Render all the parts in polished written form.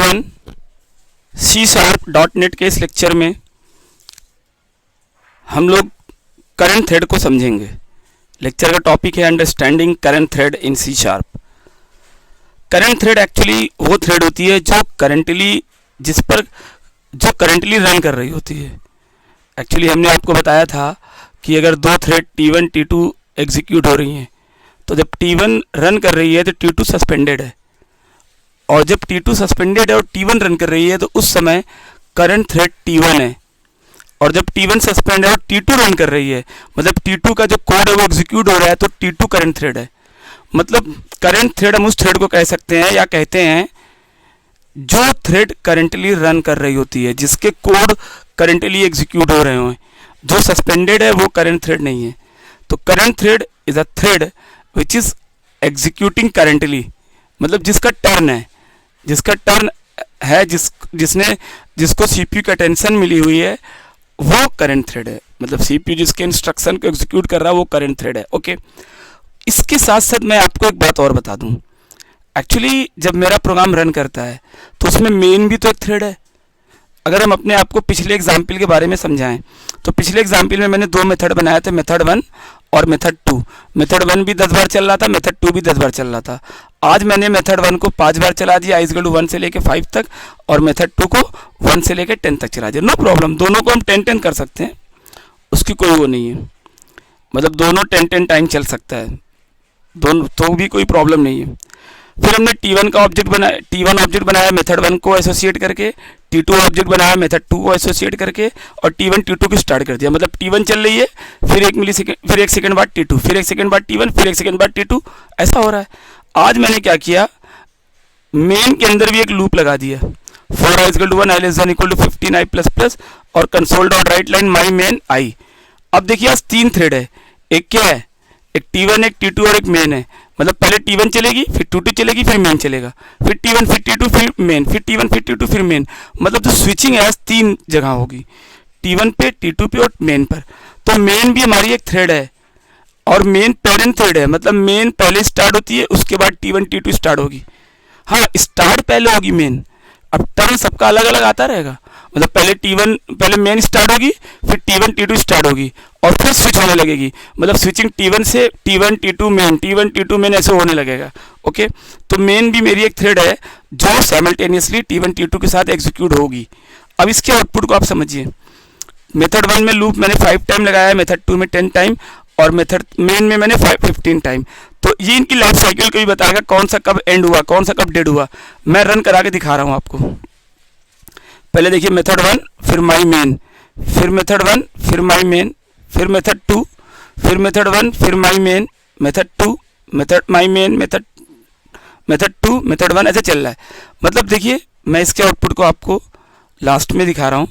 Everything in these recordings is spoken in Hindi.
वन C#.NET के इस लेक्चर में हम लोग करंट थ्रेड को समझेंगे। लेक्चर का टॉपिक है अंडरस्टैंडिंग करंट थ्रेड इन C#। करंट थ्रेड एक्चुअली वो थ्रेड होती है जो करंटली रन कर रही होती है। एक्चुअली हमने आपको बताया था कि अगर दो थ्रेड T1 T2 एग्जीक्यूट हो रही हैं तो जब T1 रन कर रही है तो T2 सस्पेंडेड है, और जब T2 सस्पेंडेड है और T1 रन कर रही है तो उस समय करंट थ्रेड T1 है, और जब T1 सस्पेंड है और T2 रन कर रही है मतलब T2 का जो कोड है वो एग्जीक्यूट हो रहा है तो T2 करंट थ्रेड है। मतलब करंट थ्रेड हम उस थ्रेड को कह सकते हैं या कहते हैं जो थ्रेड करंटली रन कर रही होती है, जिसके कोड करंटली एग्जीक्यूट हो रहे हो। जो सस्पेंडेड है वो करंट थ्रेड नहीं है। तो current thread is a thread which is executing currently, मतलब जिसका टर्न है, जिसको सीपीयू की अटेंशन मिली हुई है वो करंट थ्रेड है। मतलब सीपीयू जिसके इंस्ट्रक्शन को एग्जीक्यूट कर रहा है वो करंट थ्रेड है। ओके, इसके साथ साथ मैं आपको एक बात और बता दूं। एक्चुअली जब मेरा प्रोग्राम रन करता है तो उसमें मेन भी तो एक थ्रेड है। अगर हम अपने आप को पिछले एग्जाम्पल के बारे में समझाएं तो पिछले एग्जाम्पल में मैंने दो मेथड बनाए थे, मेथड 1 और मेथड 2। मेथड 1 भी 10 बार चल रहा था, मेथड 2 भी 10 बार चल रहा था। आज मैंने मेथड 1 को 5 बार चला दिया, i 1 से लेके 5 तक, और मेथड 2 को 1 से लेके 10 तक चला दिया। नो प्रॉब्लम, दोनों को हम 10 कर सकते हैं, उसकी कोई वो नहीं है। मतलब दोनों 10 टाइम चल सकता है, दोनों तो भी कोई प्रॉब्लम नहीं है। फिर हमने T1 ऑब्जेक्ट बनाया मेथड 1 को एसोसिएट करके, T2 ऑब्जेक्ट बनाया मेथड 2 को एसोसिएट करके, और T1 T2 को स्टार्ट कर दिया। मतलब T1 चल रही है, फिर 1 सेकंड बाद T2, फिर 1 सेकंड बाद T1, फिर 1 सेकंड बाद T2, ऐसा हो रहा है। आज मैंने क्या किया, मेन के अंदर भी एक लूप लगा दिया, for i = 1 i <= 15 i++ और console.write माई मेन i। अब देखिए आज 3 थ्रेड है, एक क्या है, एक T1 एक T2 और एक मेन है। मतलब पहले T1 चलेगी, फिर T2 चलेगी, फिर मेन चलेगा, फिर T1 फिर T2 फिर मेन, फिर T1 फिर T2 फिर मेन। मतलब जो स्विचिंग है 3 जगह होगी, T1 पे, T2 पे और मेन पर। तो मेन भी हमारी एक थ्रेड है और मेन पेरेंट थ्रेड है। मतलब मेन पहले स्टार्ट होती है, उसके बाद T1 T2 स्टार्ट होगी। हाँ, स्टार्ट पहले होगी मेन, अब टर्न सबका अलग अलग आता रहेगा। मतलब पहले मेन स्टार्ट होगी, फिर T1 T2 स्टार्ट होगी और फिर स्विच होने लगेगी। मतलब स्विचिंग T1 से T1 T2 main, T1 T2 main ऐसे होने लगेगा। ओके, तो मेन भी मेरी एक थ्रेड है जो साइमल्टेनियसली T1 T2 के साथ एग्जीक्यूट होगी। अब इसके आउटपुट को आप समझिए। मेथड 1 में लूप मैंने 5 टाइम लगाया, मेथड 2 में 10 टाइम और मेथड मेन में मैंने 15 टाइम। तो ये इनकी लाइफ साइकिल को भी बताएगा, कौन सा कब एंड हुआ, कौन सा कब डेड हुआ। मैं रन करा के दिखा रहा हूँ आपको। पहले देखिए मेथड 1 फिर माई मेन, फिर मेथड 1 फिर माई मेन, फिर मेथड 2, फिर मेथड 1 फिर my main, method 2 method my main, method 2 method 1, ऐसे चल रहा है। मतलब देखिए मैं इसके आउटपुट को आपको लास्ट में दिखा रहा हूँ।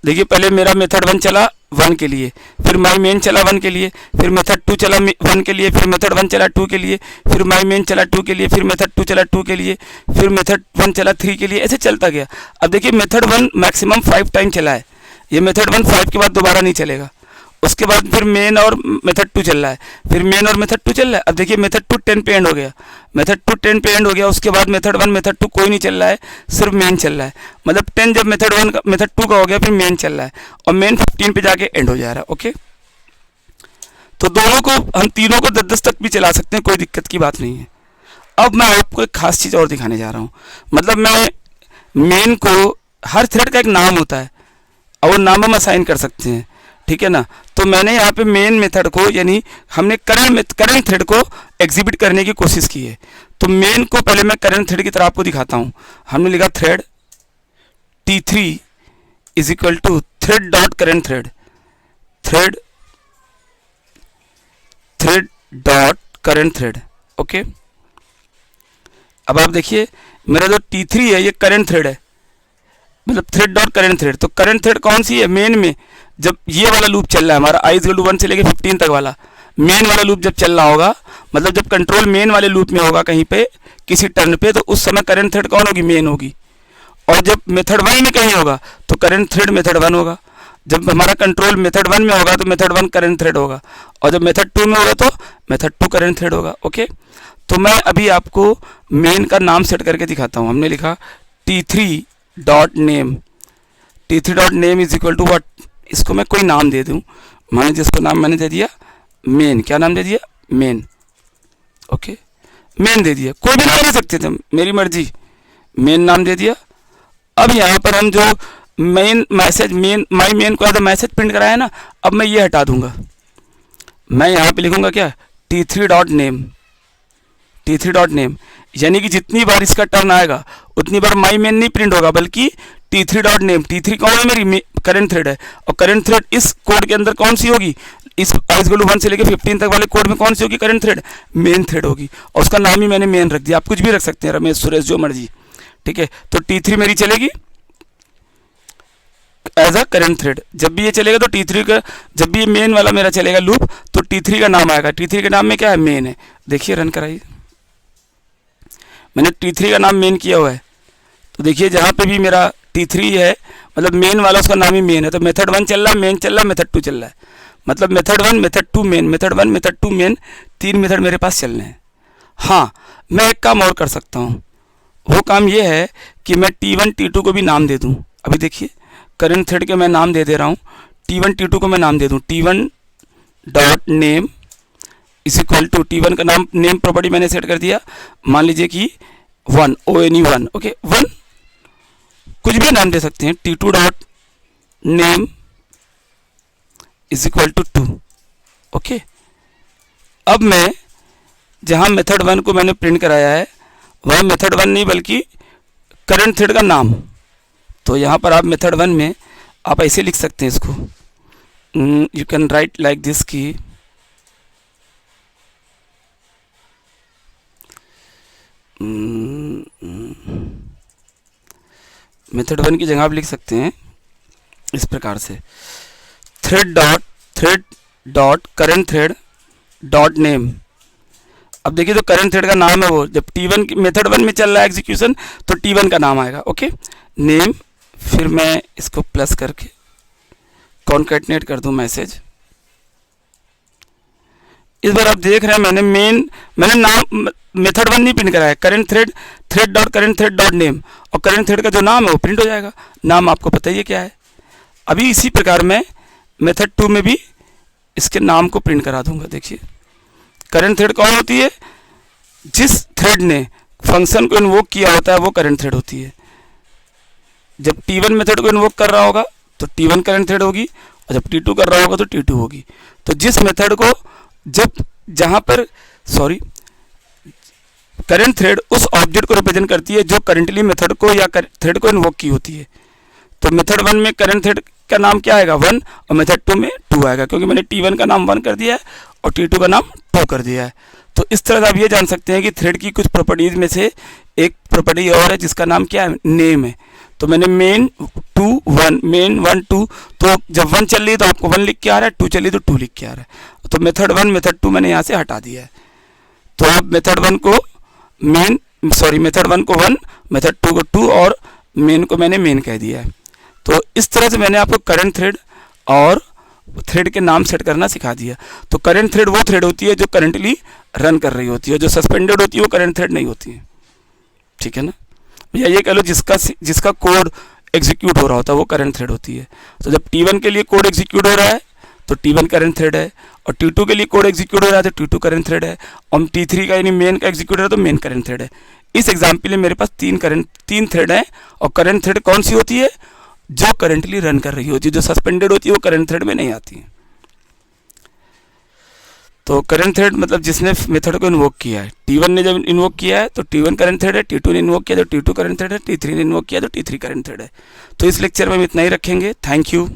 देखिए पहले मेरा मेथड 1 चला 1 के लिए, फिर माई मेन चला 1 के लिए, फिर मेथड 2 चला 1 के लिए, फिर मेथड 1 चला 2 के लिए, फिर माई मेन चला 2 के लिए, फिर मेथड 2 चला 2 के लिए, फिर मेथड 1 चला 3 के लिए, ऐसे चलता गया। अब देखिए मेथड 1 मैक्सिमम 5 टाइम चला है, ये मेथड 1 5 के बाद दोबारा नहीं चलेगा। उसके बाद फिर मेन और मेथड 2 चल रहा है, फिर मेन और मेथड 2 चल रहा है। अब देखिए मेथड 2 10 पे एंड हो गया, मेथड 2 10 पे एंड हो गया। उसके बाद मेथड 1 मेथड 2 कोई नहीं चल रहा है, सिर्फ मेन चल रहा है। मतलब 10 जब मेथड 1 मेथड 2 का हो गया, फिर मेन चल रहा है और मेन 15 पे जाके एंड हो जा रहा है। ओके, तो दोनों को हम तीनों को 10 तक भी चला सकते हैं, कोई दिक्कत की बात नहीं है। अब मैं आपको एक खास चीज़ और दिखाने जा रहा हूँ। मतलब मैं मेन को, हर थ्रेड का एक नाम होता है और वो नाम हम असाइन कर सकते हैं, ठीक है ना। तो मैंने यहाँ पे मेन मेथड को, यानी हमने करंट थ्रेड को एग्जिबिट करने की कोशिश की है। तो मेन को पहले मैं करंट थ्रेड की तरह आपको दिखाता हूँ। हमने लिखा thread T3 is equal to thread dot current thread, thread dot current thread. Okay, अब आप देखिए मेरा जो T3 है ये करंट थ्रेड है, मतलब थ्रेड डॉट करंट थ्रेड। तो करंट थ्रेड कौन सी है, मेन में जब ये वाला लूप चल रहा है हमारा i = 1 से लेके 15 तक वाला मेन वाला लूप जब चल रहा होगा, मतलब जब कंट्रोल मेन वाले लूप में होगा कहीं पे किसी टर्न पे, तो उस समय करंट थ्रेड कौन होगी, मेन होगी। और जब मेथड 1 में कहीं होगा तो करंट थ्रेड मेथड 1 होगा। जब हमारा कंट्रोल मेथड 1 में होगा तो मेथड 1 करंट थ्रेड होगा, और जब मेथड 2 में होगा तो मेथड 2 करंट थ्रेड होगा। ओके, तो मैं अभी आपको मेन का नाम सेट करके दिखाता हूँ। हमने लिखा t3.name, t3.name is equal to what, इसको मैं कोई नाम दे दूं, माने जिसको नाम मैंने दे दिया मेन, क्या नाम दे दिया मेन, ओके मेन दे दिया, कोई भी नाम दे सकते थे, मेरी मर्जी, मेन नाम दे दिया। अब यहाँ पर हम जो main message main my main को आधा मैसेज प्रिंट कराया ना, अब मैं ये हटा दूंगा, मैं यहाँ पे लिखूंगा क्या t3.name, t3.name, यानी कि जितनी बार इसका टर्न आएगा उतनी बार माई मेन नहीं प्रिंट होगा, बल्कि t3.name, t3 कौन है मेरी करंट थ्रेड है, और करंट थ्रेड इस कोड के अंदर कौन सी होगी, इस i=1 से लेकर 15 तक वाले कोड में कौन सी होगी करंट थ्रेड, मेन थ्रेड होगी, और उसका नाम ही मैंने मेन रख दिया, आप कुछ भी रख सकते हैं, रमेश सुरेश जो मर्जी, ठीक है। तो t3 मेरी चलेगी एज अ करंट थ्रेड, जब भी ये चलेगा तो t3 का, जब भी ये मेन वाला मेरा चलेगा लूप तो t3 का नाम आएगा, t3 के नाम में क्या है मेन है, देखिए रन कराइए, मैंने t3 का नाम मेन किया हुआ है, तो देखिए जहाँ पे भी मेरा t3 है मतलब मेन वाला उसका नाम ही मेन है, तो मेथड 1 चल रहा है, मेन चल रहा है, मेथड 2 चल रहा है, मतलब method 1 method 2 main, method 1 method 2 main, 3 method मेरे पास चल रहे हैं। हाँ मैं एक काम और कर सकता हूँ, वो काम ये है कि मैं t1 t2 को भी नाम दे दूँ, अभी देखिए करंट थ्रेड के मैं नाम दे रहा हूँ, t1 t2 को मैं नाम दे दूँ t1.name is equal to, t1 का नाम नेम प्रॉपर्टी मैंने सेट कर दिया, मान लीजिए कि 1 one, ओके 1, कुछ भी नाम दे सकते हैं, t2.name is equal to 2, okay. अब मैं जहाँ मेथड 1 को मैंने प्रिंट कराया है वह मेथड 1 नहीं बल्कि करंट थ्रेड का नाम, तो यहाँ पर आप मेथड 1 में आप ऐसे लिख सकते हैं इसको, you can write like this की मेथड 1 की जगह आप लिख सकते हैं इस प्रकार से, thread dot current thread dot name. अब देखिए जो करंट थ्रेड का नाम है वो जब t1 मेथड 1 में चल रहा है एग्जीक्यूशन तो t1 का नाम आएगा, ओके नेम, फिर मैं इसको प्लस करके कॉन्कैटिनेट कर दूं मैसेज। इस बार आप देख रहे हैं मैंने नाम मेथड 1 नहीं प्रिंट कराया, करंट थ्रेड डॉट नेम, और करंट थ्रेड का जो नाम है वो प्रिंट हो जाएगा, नाम आपको पता ही है क्या है। अभी इसी प्रकार मैं मेथड 2 में भी इसके नाम को प्रिंट करा दूंगा। देखिए करंट थ्रेड कौन होती है, जिस थ्रेड ने फंक्शन को इन्वोक किया होता है वो करंट थ्रेड होती है। जब t1 मेथड को इन्वोक कर रहा होगा तो t1 करंट थ्रेड होगी, और जब t2 कर रहा होगा तो t2 होगी। तो जिस मेथड को जहां पर करंट थ्रेड उस ऑब्जेक्ट को रिप्रेजेंट करती है जो करंटली मेथड को या थ्रेड को इन्वोक की होती है। तो मेथड 1 में करंट थ्रेड का नाम क्या आएगा 1, और मेथड 2 में 2 आएगा, क्योंकि मैंने t1 का नाम 1 कर दिया है और t2 का नाम 2 कर दिया है। तो इस तरह से आप ये जान सकते हैं कि थ्रेड की कुछ प्रॉपर्टीज में से एक प्रॉपर्टी और है जिसका नाम क्या है, नेम है। तो मैंने मेन 1 2, तो जब 1 चल रही है तो आपको 1 लिख के आ रहा है, 2 चल रही तो 2 लिख के आ रहा है। तो मेथड 1 मेथड 2 मैंने यहाँ से हटा दिया है। तो आप मेथड 1 को मेथड 1 को 1, मेथड 2 को 2 और मेन को मैंने मेन कह दिया है। तो इस तरह से मैंने आपको करंट थ्रेड और थ्रेड के नाम सेट करना सिखा दिया। तो करंट थ्रेड वो थ्रेड होती है जो करंटली रन कर रही होती है, जो सस्पेंडेड होती है वो करंट थ्रेड नहीं होती है, ठीक है ना। या ये कह लो जिसका कोड एग्जीक्यूट हो रहा होता है वो करंट थ्रेड होती है। तो जब t1 के लिए कोड एग्जीक्यूट हो रहा है तो t1 करंट थ्रेड है, और t2 के लिए कोड एग्जीक्यूट हो रहा है तो t2 करंट थ्रेड है, और t3 का यानी मेन का एग्जीक्यूट हो रहा है तो मेन करंट थ्रेड है। इस एग्जाम्पल में मेरे पास 3 थ्रेड हैं, और करंट थ्रेड कौन सी होती है, जो करंटली रन कर रही होती है, जो सस्पेंडेड होती है वो करंट थ्रेड में नहीं आती है। तो करंट थ्रेड मतलब जिसने मेथड को इन्वोक किया है, t1 ने जब इन्वोक किया है तो t1 करंट थ्रेड है, t2 ने इन्वोक किया तो t2 करंट थ्रेड है, t3 ने इन्वोक किया तो t3 करंट थ्रेड है। तो इस लेक्चर में हम इतना ही रखेंगे। Thank you.